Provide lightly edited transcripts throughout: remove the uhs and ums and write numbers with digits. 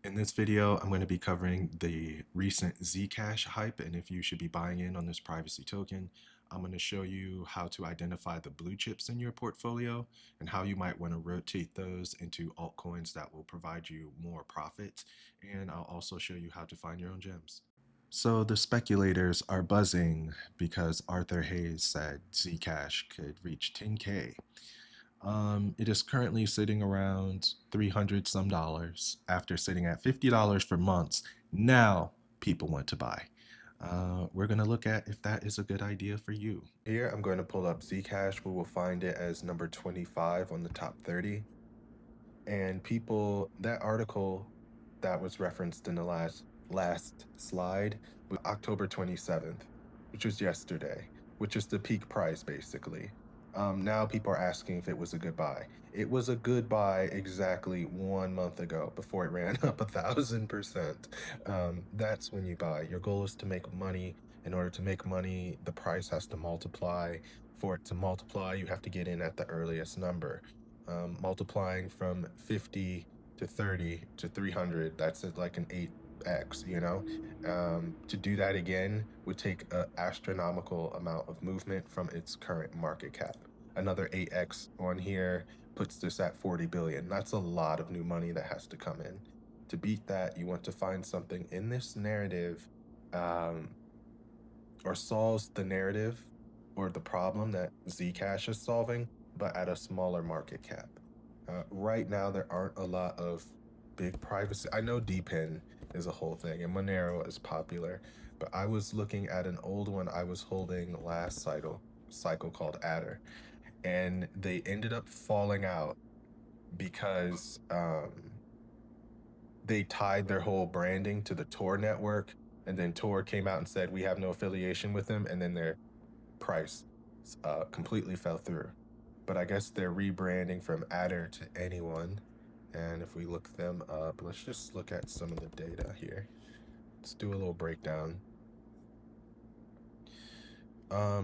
In this video, I'm going to be covering the recent ZCash hype and if you should be buying in on this privacy token. I'm going to show you how to identify the blue chips in your portfolio and how you might want to rotate those into altcoins that will provide you more profit. And I'll also show you how to find your own gems. So the speculators are buzzing because Arthur Hayes said Zcash could reach 10K. It is currently sitting around 300 some dollars after sitting at $50 for months. Now people want to buy. We're going to look at if that is a good idea for you. Here I'm going to pull up Zcash. We will find it as number 25 on the top 30. And people, that article that was referenced in the last slide was October 27th, which was yesterday, which is the peak price basically. Now people are asking if it was a good buy. It was a good buy exactly 1 month ago before it ran up 1,000%. That's when you buy. Your goal is to make money. In order to make money, the price has to multiply. For it to multiply, you have to get in at the earliest number. Multiplying from 50 to 30 to 300, that's like an 8x, you know? To do that again would take an astronomical amount of movement from its current market cap. Another 8x on here puts this at 40 billion. That's a lot of new money that has to come in. To beat that, you want to find something in this narrative um, or solves the narrative or the problem that Zcash is solving, but at a smaller market cap. Right now, there aren't a lot of big privacy. I know DPIN is a whole thing, and Monero is popular, but I was looking at an old one I was holding last cycle called Adder, and they ended up falling out because they tied their whole branding to the Tor network, and then Tor came out and said we have no affiliation with them, and then their price completely fell through. But I guess they're rebranding from Adder to Anyone. And if we look them up, let's just look at some of the data here. Let's do a little breakdown.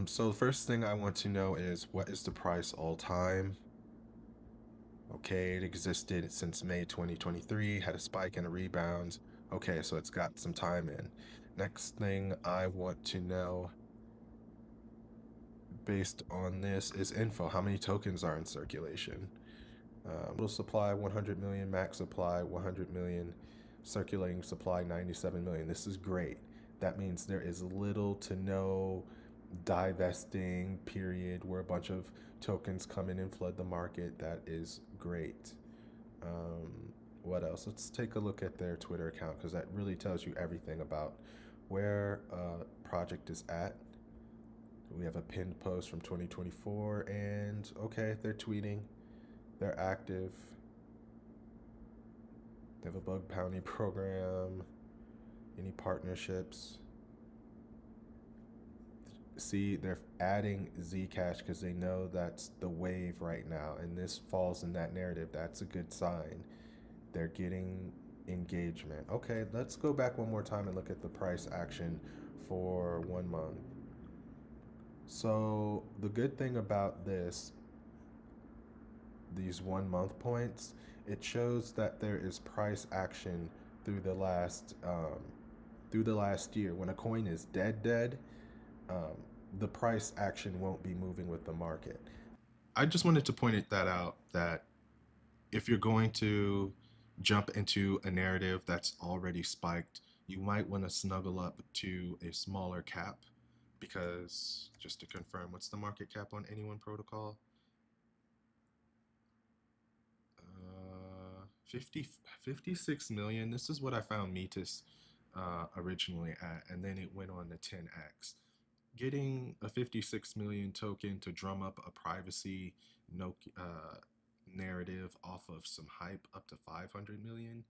So the first thing I want to know is what is the price all time? Okay, it existed since May 2023, had a spike and a rebound. Okay, so it's got some time in. Next thing I want to know based on this is info. How many tokens are in circulation? Total supply 100 million, max supply 100 million, circulating supply 97 million. This is great. That means there is little to no divesting period where a bunch of tokens come in and flood the market. That is great. What else? Let's take a look at their Twitter account because that really tells you everything about where a project is at. We have a pinned post from 2024, and okay, they're tweeting, they're active, they have a bug bounty program, any partnerships. See, they're adding Zcash because they know that's the wave right now, and this falls in that narrative. That's a good sign. They're getting engagement. Okay, let's go back one more time and look at the price action for 1 month. So the good thing about these 1 month points, it shows that there is price action through the last year. When a coin is dead, um, the price action won't be moving with the market. I just wanted to point that out that if you're going to jump into a narrative that's already spiked, you might want to snuggle up to a smaller cap because just to confirm, what's the market cap on any one protocol? 50, 56 million. This is what I found Metis originally at, and then it went on to 10x. Getting a 56 million token to drum up a privacy no, narrative off of some hype up to 500 million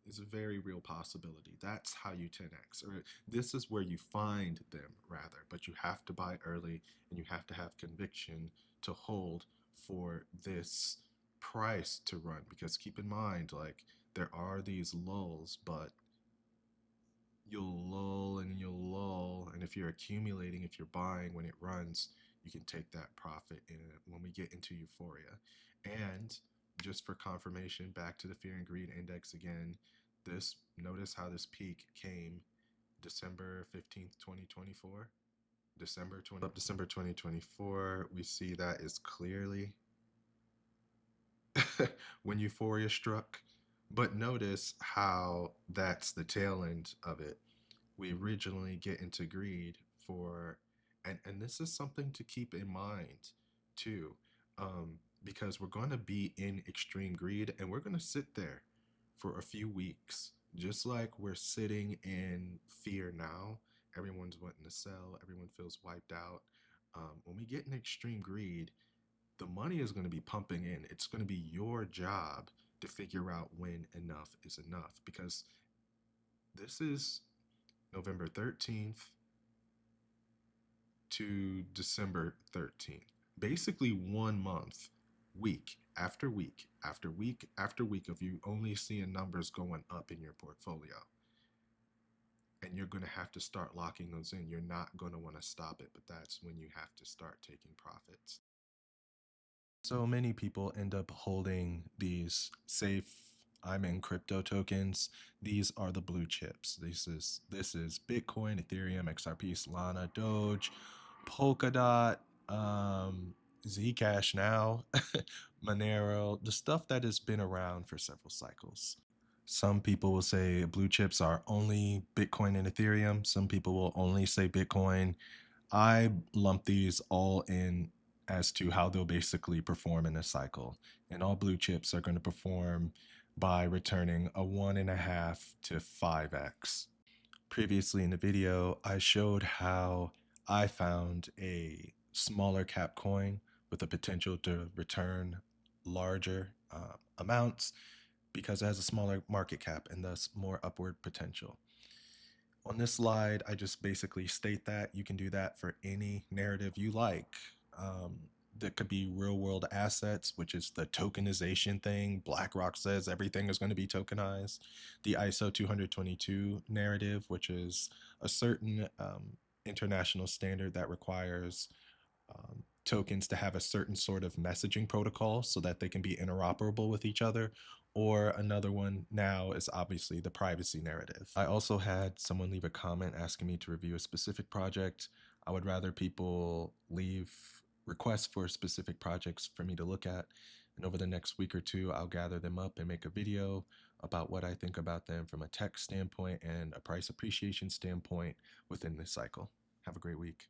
is a very real possibility. That's how you 10x, or this is where you find them rather, but you have to buy early and you have to have conviction to hold for this price to run, because keep in mind, like, there are these lulls, but you'll lull, and if you're accumulating, if you're buying when it runs, you can take that profit in when we get into euphoria. And just for confirmation, back to the fear and greed index again, Notice how this peak came December 15th, 2024. December 2024, we see that is clearly when euphoria struck. But notice how that's the tail end of it. We originally get into greed for, and this is something to keep in mind too, because we're going to be in extreme greed and we're going to sit there for a few weeks, just like we're sitting in fear now. Everyone's wanting to sell, everyone feels wiped out. When we get in extreme greed, the money is going to be pumping in. It's going to be your job to figure out when enough is enough, because this is November 13th to December 13th. Basically 1 month, week after week after week after week of you only seeing numbers going up in your portfolio. And you're going to have to start locking those in. You're not going to want to stop it, but that's when you have to start taking profits. So many people end up holding these safe I'm in crypto tokens. These are the blue chips. This is Bitcoin, Ethereum, XRP, Solana, Doge, Polkadot, Zcash now, Monero, the stuff that has been around for several cycles. Some people will say blue chips are only Bitcoin and Ethereum. Some people will only say Bitcoin. I lump these all in as to how they'll basically perform in a cycle. And all blue chips are going to perform by returning a 1.5 to 5x. Previously in the video, I showed how I found a smaller cap coin with the potential to return larger amounts because it has a smaller market cap and thus more upward potential. On this slide, I just basically state that you can do that for any narrative you like. That could be real world assets, which is the tokenization thing. BlackRock says everything is going to be tokenized. The ISO 222 narrative, which is a certain international standard that requires tokens to have a certain sort of messaging protocol so that they can be interoperable with each other. Or another one now is obviously the privacy narrative. I also had someone leave a comment asking me to review a specific project. I would rather people leave requests for specific projects for me to look at. And over the next week or two, I'll gather them up and make a video about what I think about them from a tech standpoint and a price appreciation standpoint within this cycle. Have a great week.